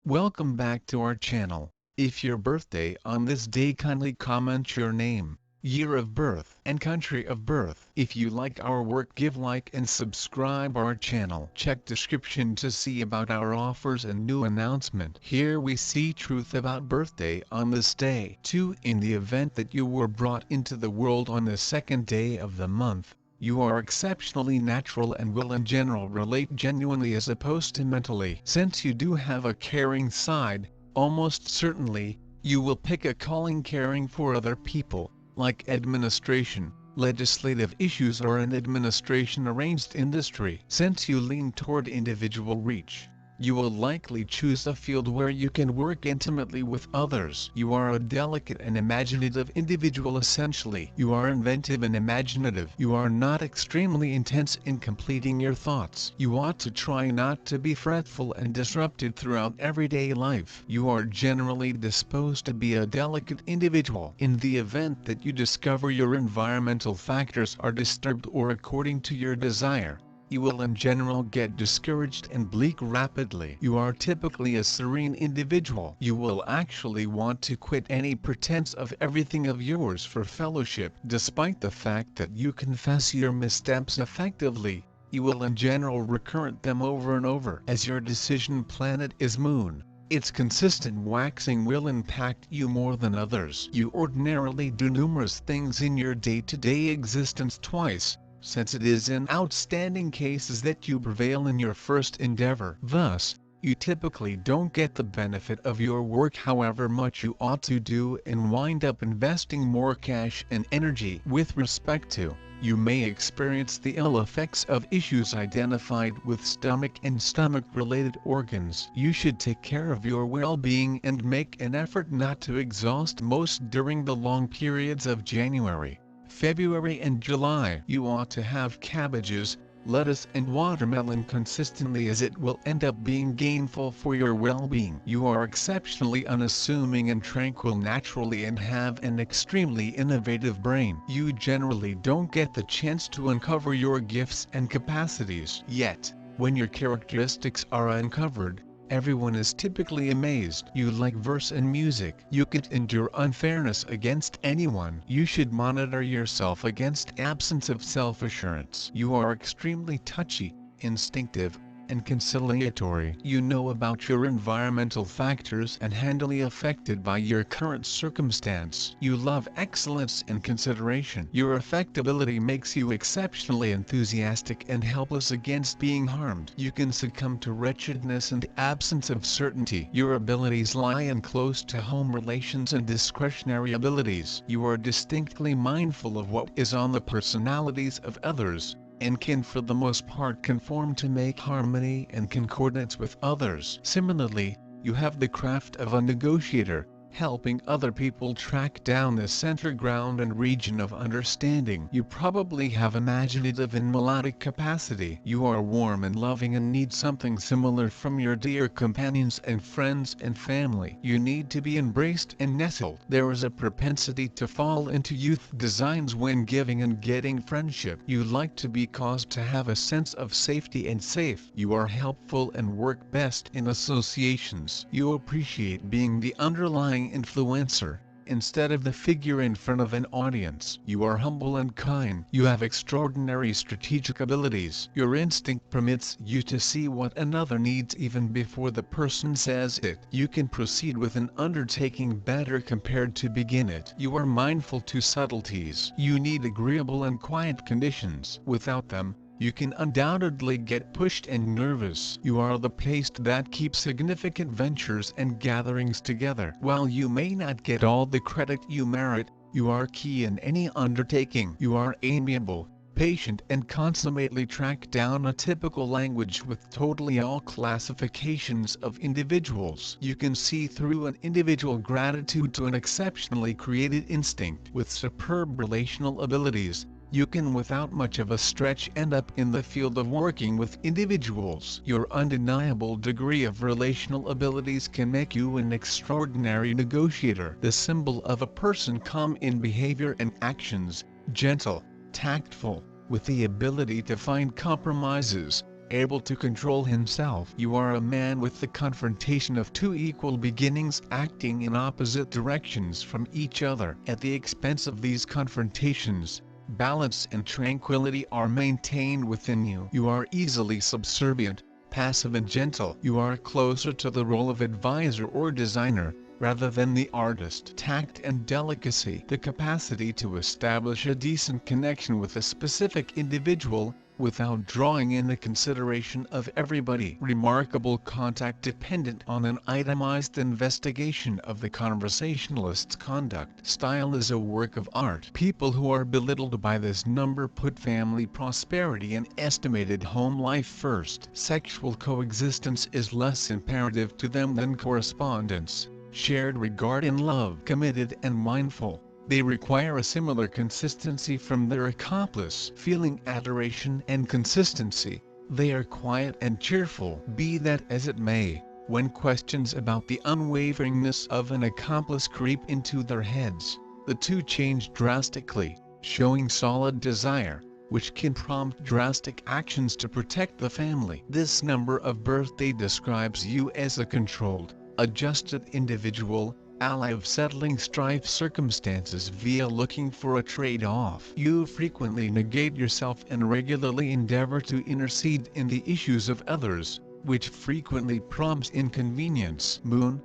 Welcome back to our channel. If your birthday on this day, kindly comment your name, year of birth and country of birth. If you like our work, give like and subscribe our channel. Check description to see about our offers and new announcement. Here we see truth about birthday on this day. 2. In the event that you were brought into the world on the second day of the month, you are exceptionally natural and will in general relate genuinely as opposed to mentally. Since you do have a caring side, almost certainly, you will pick a calling caring for other people, like administration, legislative issues or an administration-arranged industry. Since you lean toward individual reach, you will likely choose a field where you can work intimately with others. You are a delicate and imaginative individual. Essentially, you are inventive and imaginative. You are not extremely intense in completing your thoughts. You ought to try not to be fretful and disrupted throughout everyday life. You are generally disposed to be a delicate individual. In the event that you discover your environmental factors are disturbed or according to your desire, you will in general get discouraged and bleak rapidly. You are typically a serene individual. You will actually want to quit any pretense of everything of yours for fellowship. Despite the fact that you confess your missteps effectively, you will in general recurrent them over and over. As your decision planet is Moon, its consistent waxing will impact you more than others. You ordinarily do numerous things in your day-to-day existence twice, since it is in outstanding cases that you prevail in your first endeavor. Thus, you typically don't get the benefit of your work however much you ought to do and wind up investing more cash and energy. With respect to, you may experience the ill effects of issues identified with stomach and stomach-related organs. You should take care of your well-being and make an effort not to exhaust most during the long periods of January, February and July. You ought to have cabbages, lettuce and watermelon consistently, as it will end up being gainful for your well-being. You are exceptionally unassuming and tranquil naturally and have an extremely innovative brain. You generally don't get the chance to uncover your gifts and capacities. Yet, when your characteristics are uncovered, everyone is typically amazed. You like verse and music. You can't endure unfairness against anyone. You should monitor yourself against absence of self-assurance. You are extremely touchy, instinctive, and conciliatory. You know about your environmental factors and handily affected by your current circumstance. You love excellence and consideration. Your affectability makes you exceptionally enthusiastic and helpless against being harmed. You can succumb to wretchedness and absence of certainty. Your abilities lie in close to home relations and discretionary abilities. You are distinctly mindful of what is on the personalities of others, and can for the most part conform to make harmony and concordance with others. Similarly, you have the craft of a negotiator, helping other people track down the center ground and region of understanding. You probably have imaginative and melodic capacity. You are warm and loving and need something similar from your dear companions and friends and family. You need to be embraced and nestled. There is a propensity to fall into youth designs when giving and getting friendship. You like to be caused to have a sense of safety and safe. You are helpful and work best in associations. You appreciate being the underlying influencer, instead of the figure in front of an audience. You are humble and kind. You have extraordinary strategic abilities. Your instinct permits you to see what another needs even before the person says it. You can proceed with an undertaking better compared to begin it. You are mindful to subtleties. You need agreeable and quiet conditions. Without them, you can undoubtedly get pushed and nervous. You are the paste that keeps significant ventures and gatherings together. While you may not get all the credit you merit, you are key in any undertaking. You are amiable, patient and consummately track down a typical language with totally all classifications of individuals. You can see through an individual gratitude to an exceptionally creative instinct. With superb relational abilities, you can without much of a stretch end up in the field of working with individuals. Your undeniable degree of relational abilities can make you an extraordinary negotiator. The symbol of a person calm in behavior and actions, gentle, tactful, with the ability to find compromises, able to control himself. You are a man with the confrontation of two equal beginnings acting in opposite directions from each other. At the expense of these confrontations, balance and tranquility are maintained within you. You are easily subservient, passive and gentle. You are closer to the role of advisor or designer, rather than the artist. Tact and delicacy. The capacity to establish a decent connection with a specific individual, without drawing in the consideration of everybody. Remarkable contact dependent on an itemized investigation of the conversationalist's conduct. Style is a work of art. People who are belittled by this number put family prosperity and estimated home life first. Sexual coexistence is less imperative to them than correspondence, shared regard and love. Committed and mindful, they require a similar consistency from their accomplice. Feeling adoration and consistency, they are quiet and cheerful. Be that as it may, when questions about the unwaveringness of an accomplice creep into their heads, the two change drastically, showing solid desire, which can prompt drastic actions to protect the family. This number of birthday describes you as a controlled, adjusted individual, ally of settling strife circumstances via looking for a trade-off. You frequently negate yourself and regularly endeavor to intercede in the issues of others, which frequently prompts inconvenience. Moon.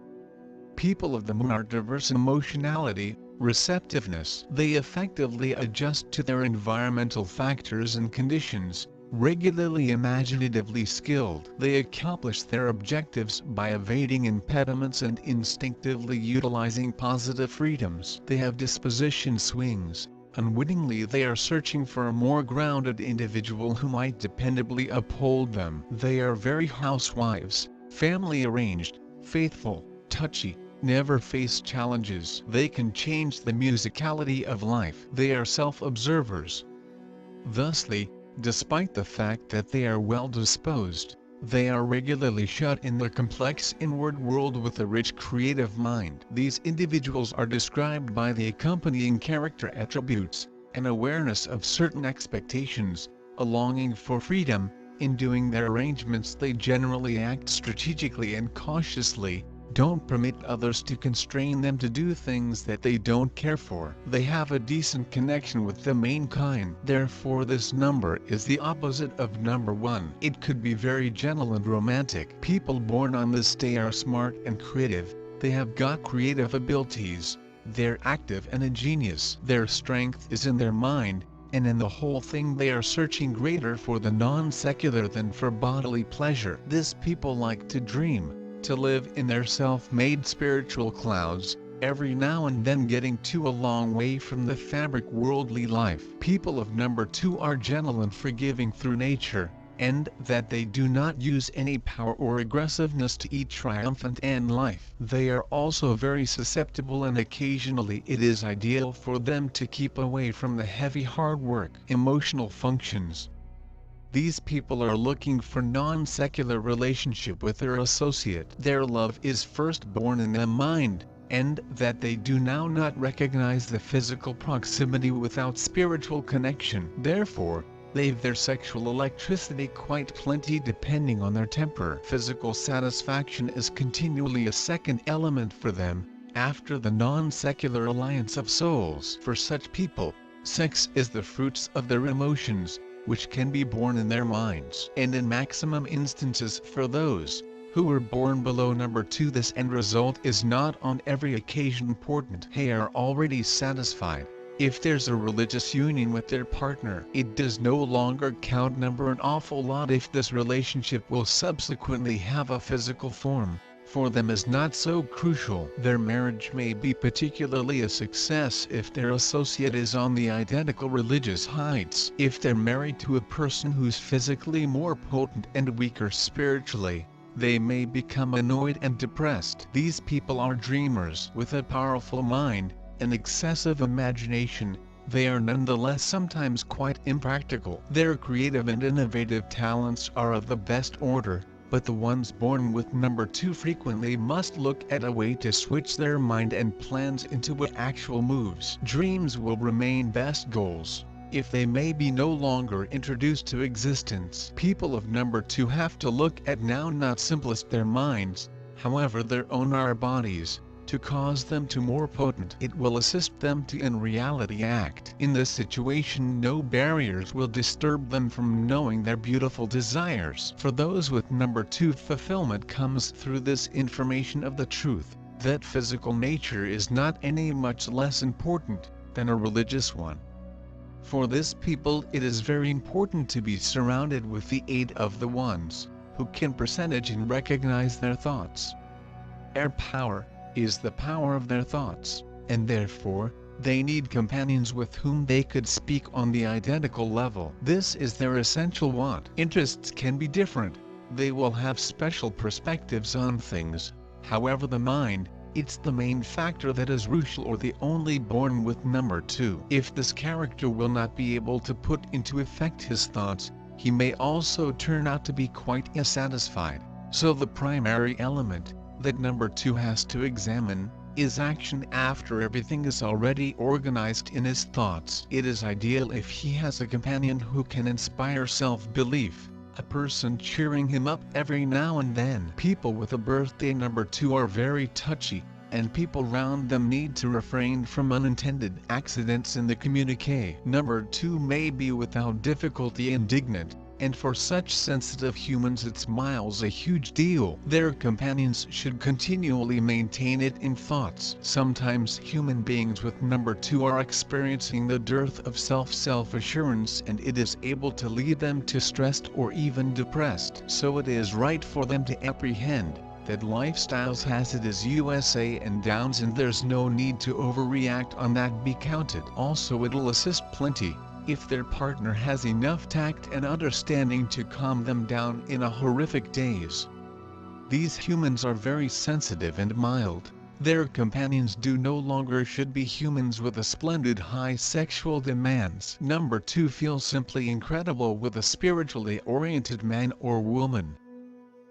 People of the moon are diverse in emotionality, receptiveness. They effectively adjust to their environmental factors and conditions, regularly imaginatively skilled. They accomplish their objectives by evading impediments and instinctively utilizing positive freedoms. They have disposition swings. Unwittingly they are searching for a more grounded individual who might dependably uphold them. They are very housewives, family arranged, faithful, touchy, never face challenges. They can change the musicality of life. They are self-observers. Thusly, despite the fact that they are well-disposed, they are regularly shut in their complex inward world with a rich creative mind. These individuals are described by the accompanying character attributes: an awareness of certain expectations, a longing for freedom. In doing their arrangements they generally act strategically and cautiously, don't permit others to constrain them to do things that they don't care for. They have a decent connection with the mankind. Therefore this number is the opposite of number 1. It could be very gentle and romantic. People born on this day are smart and creative. They have got creative abilities. They're active and ingenious. Their strength is in their mind, and in the whole thing they are searching greater for the non-secular than for bodily pleasure. This people like to dream, to live in their self-made spiritual clouds, every now and then getting too a long way from the fabric worldly life. People of number 2 are gentle and forgiving through nature, and that they do not use any power or aggressiveness to eat triumphant in life. They are also very susceptible and occasionally it is ideal for them to keep away from the heavy hard work. Emotional functions. These people are looking for non-secular relationship with their associate. Their love is first born in the mind, and that they do now not recognize the physical proximity without spiritual connection. Therefore, they've their sexual electricity quite plenty depending on their temper. Physical satisfaction is continually a second element for them, after the non-secular alliance of souls. For such people, sex is the fruits of their emotions, which can be born in their minds. And in maximum instances for those who were born below number 2, this end result is not on every occasion important. They are already satisfied. If there's a religious union with their partner, it does no longer count number an awful lot if this relationship will subsequently have a physical form. For them is not so crucial. Their marriage may be particularly a success if their associate is on the identical religious heights. If they're married to a person who's physically more potent and weaker spiritually, they may become annoyed and depressed. These people are dreamers with a powerful mind, an excessive imagination. They are nonetheless sometimes quite impractical. Their creative and innovative talents are of the best order, but the ones born with number 2 frequently must look at a way to switch their mind and plans into actual moves. Dreams will remain best goals. if they may be no longer introduced to existence. People of number 2 have to look at now not simplest their minds, however their own our bodies, to cause them to more potent. It will assist them to in reality act. In this situation no barriers will disturb them from knowing their beautiful desires. For those with number 2 fulfillment comes through this information of the truth, that physical nature is not any much less important than a religious one. For this people it is very important to be surrounded with the aid of the ones who can percentage and recognize their thoughts. Their power is the power of their thoughts, and therefore, they need companions with whom they could speak on the identical level. This is their essential want. Interests can be different, they will have special perspectives on things, however the mind, it's the main factor that is crucial or the only born with number 2. If this character will not be able to put into effect his thoughts, he may also turn out to be quite dissatisfied. So the primary element that number 2 has to examine is action after everything is already organized in his thoughts. It is ideal if he has a companion who can inspire self-belief, a person cheering him up every now and then. People with a birthday number 2 are very touchy, and people around them need to refrain from unintended accidents in the communique. Number 2 may be without difficulty indignant, and for such sensitive humans it's miles a huge deal. Their companions should continually maintain it in thoughts. Sometimes human beings with number 2 are experiencing the dearth of self-assurance, and it is able to lead them to stressed or even depressed. So it is right for them to apprehend that lifestyles has its USA and downs, and there's no need to overreact on that be counted. Also it'll assist plenty if their partner has enough tact and understanding to calm them down in a horrific days. These humans are very sensitive and mild. Their companions do no longer should be humans with a splendid high sexual demands. Number 2 feels simply incredible with a spiritually oriented man or woman.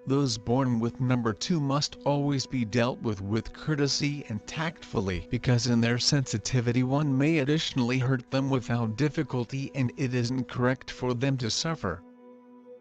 Those born with number 2 must always be dealt with courtesy and tactfully, because in their sensitivity one may additionally hurt them without difficulty, and it isn't correct for them to suffer.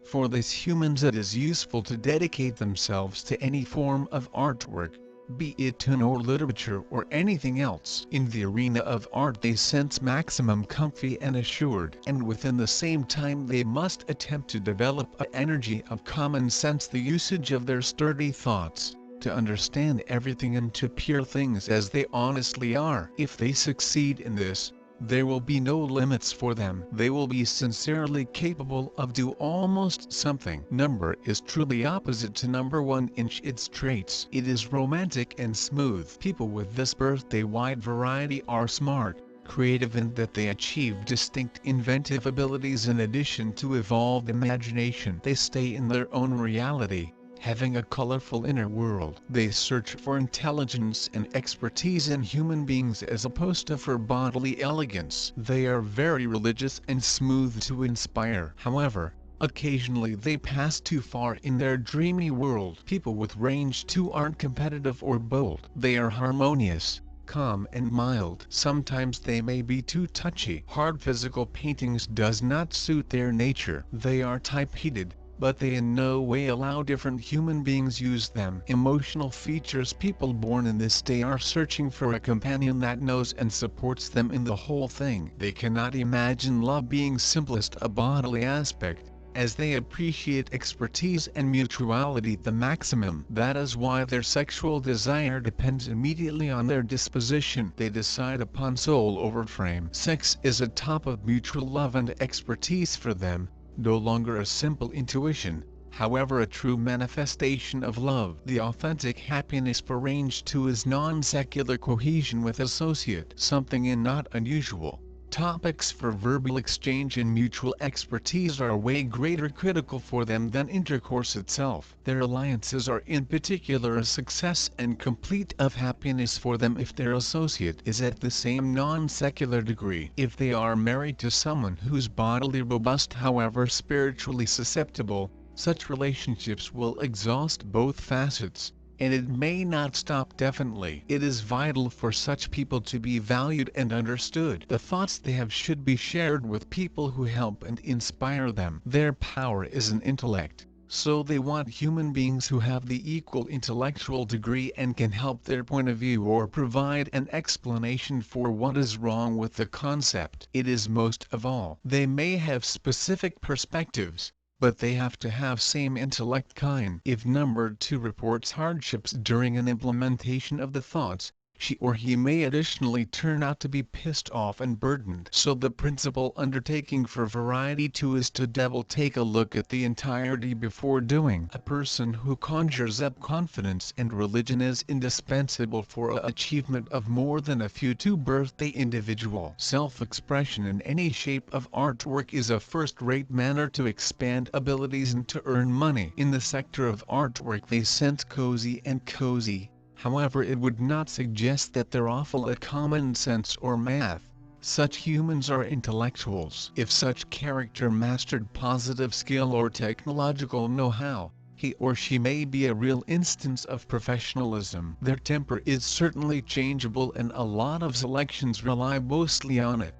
For these humans it is useful to dedicate themselves to any form of artwork, be it tune or literature or anything else. In the arena of art they sense maximum comfy and assured, and within the same time they must attempt to develop an energy of common sense, the usage of their sturdy thoughts, to understand everything and to peer things as they honestly are. If they succeed in this, there will be no limits for them. They will be sincerely capable of do almost something. Number is truly opposite to number 1 in its traits. It is romantic and smooth. People with this birthday wide variety are smart, creative, in that they achieve distinct inventive abilities in addition to evolved imagination. They stay in their own reality, having a colorful inner world. They search for intelligence and expertise in human beings as opposed to for bodily elegance. They are very religious and smooth to inspire. However, occasionally they pass too far in their dreamy world. People with range 2 aren't competitive or bold. They are harmonious, calm and mild. Sometimes they may be too touchy. Hard physical paintings does not suit their nature. They are type-heated, but they in no way allow different human beings use them. Emotional features. People born in this day are searching for a companion that knows and supports them in the whole thing. They cannot imagine love being simplest a bodily aspect, as they appreciate expertise and mutuality the maximum. That is why their sexual desire depends immediately on their disposition. They decide upon soul over frame. Sex is a top of mutual love and expertise for them, no longer a simple intuition, however a true manifestation of love. The authentic happiness for range 2 is non-secular cohesion with associate, something in not unusual. Topics for verbal exchange and mutual expertise are way greater critical for them than intercourse itself. Their alliances are in particular a success and complete of happiness for them if their associate is at the same non-secular degree. If they are married to someone who's bodily robust however spiritually susceptible, such relationships will exhaust both facets, and it may not stop definitely. It is vital for such people to be valued and understood. The thoughts they have should be shared with people who help and inspire them. Their power is an intellect, so they want human beings who have the equal intellectual degree and can help their point of view or provide an explanation for what is wrong with the concept. It is most of all. They may have specific perspectives, but they have to have same intellect kind. If number 2 reports hardships during an implementation of the thoughts, she or he may additionally turn out to be pissed off and burdened. So the principal undertaking for variety 2 is to take a look at the entirety before doing. A person who conjures up confidence and religion is indispensable for achievement of more than a few 2 birthday individual. Self-expression in any shape of artwork is a first-rate manner to expand abilities and to earn money. In the sector of artwork they sense cozy and cozy. However, it would not suggest that they're awful at common sense or math. Such humans are intellectuals. If such character mastered positive skill or technological know-how, he or she may be a real instance of professionalism. Their temper is certainly changeable and a lot of selections rely mostly on it.